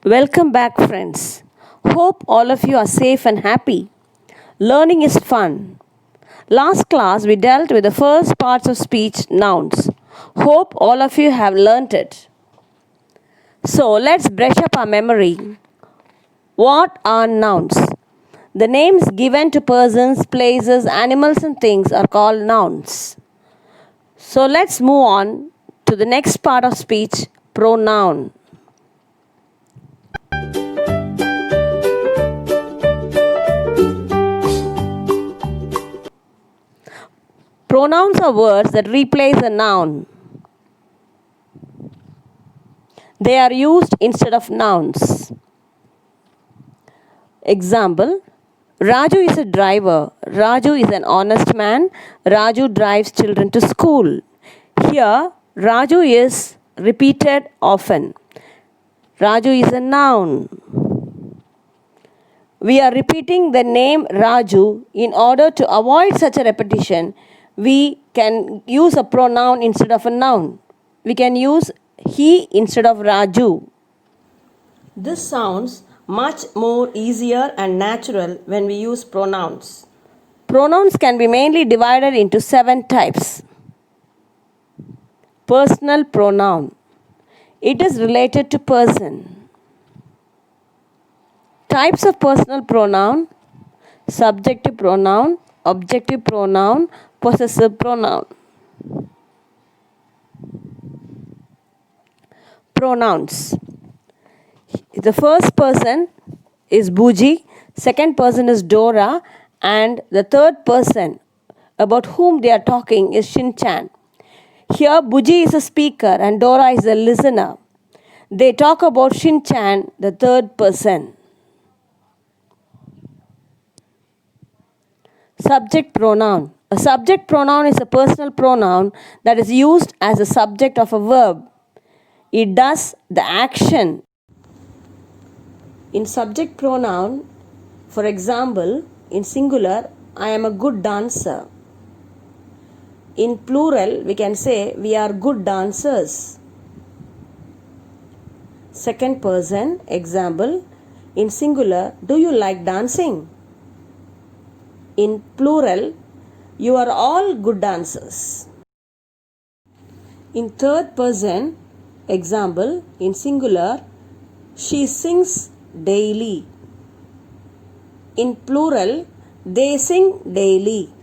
Welcome back, friends. Hope all of you are safe and happy. Learning is fun. Last class, we dealt with the first parts of speech, nouns. Hope all of you have learnt it. So, let's brush up our memory. What are nouns? The names given to persons, places, animals, and things are called nouns. So, let's move on to the next part of speech, pronoun. Pronouns are words that replace a noun. They are used instead of nouns. Example, Raju is a driver. Raju is an honest man. Raju drives children to school. Here, Raju is repeated often. Raju is a noun. We are repeating the name Raju. In order to avoid such a repetition, we can use a pronoun instead of a noun. We can use he instead of Raju. This sounds much more easier and natural when we use pronouns. Pronouns can be mainly divided into 7 types. Personal pronoun. It is related to person. Types of personal pronoun: subjective pronoun, objective pronoun, possessive pronoun. Pronouns. The first person is Buji, second person is Dora, and the third person about whom they are talking is Shin-chan. Here, Buji is a speaker and Dora is a listener. They talk about Shin-chan, the third person. Subject pronoun. A subject pronoun is a personal pronoun that is used as a subject of a verb. It does the action. In subject pronoun, for example, in singular, I am a good dancer. In plural, we can say we are good dancers. Second person, example, in singular, do you like dancing? In plural, you are all good dancers. In third person, example, in singular, she sings daily. In plural, they sing daily.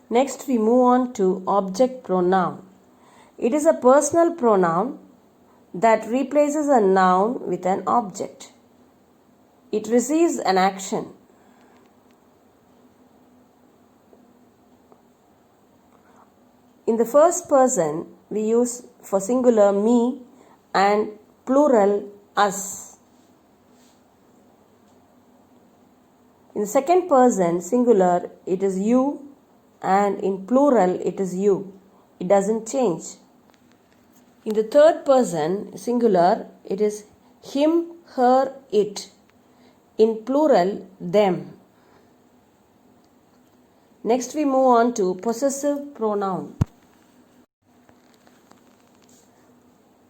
Next, we move on to object pronoun. It is a personal pronoun that replaces a noun with an object. It receives an action. In the first person, we use for singular me and plural us. In the second person, singular, it is you, and in plural, it is you. It doesn't change. In the third person, singular, it is him, her, it. In plural, them. Next, we move on to possessive pronoun.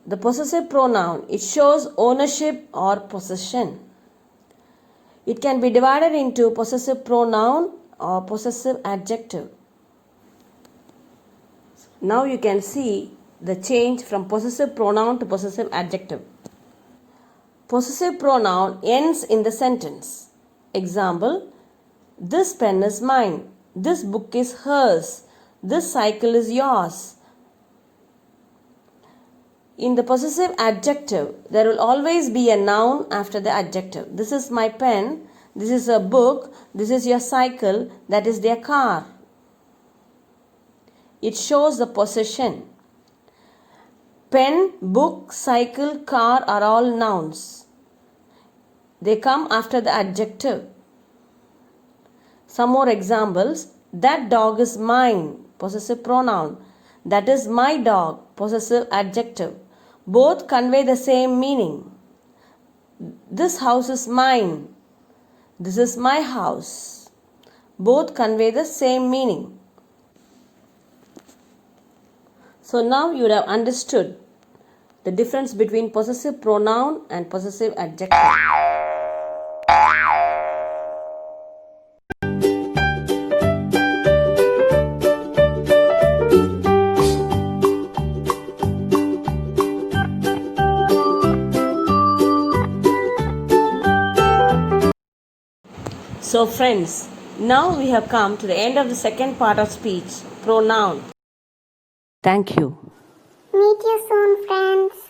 The possessive pronoun, it shows ownership or possession. It can be divided into possessive pronoun or possessive adjective. Now you can see the change from possessive pronoun to possessive adjective. Possessive pronoun ends in the sentence. Example, this pen is mine. This book is hers. This cycle is yours. In the possessive adjective, there will always be a noun after the adjective. This is my pen. This is a book. This is your cycle. That is their car. It shows the possession. Pen, book, cycle, car are all nouns. They come after the adjective. Some more examples. That dog is mine, possessive pronoun. That is my dog, possessive adjective. Both convey the same meaning. This house is mine. This is my house. Both convey the same meaning. So now you would have understood the difference between possessive pronoun and possessive adjective. So friends, now we have come to the end of the second part of speech, pronoun. Thank you. Meet you soon, friends.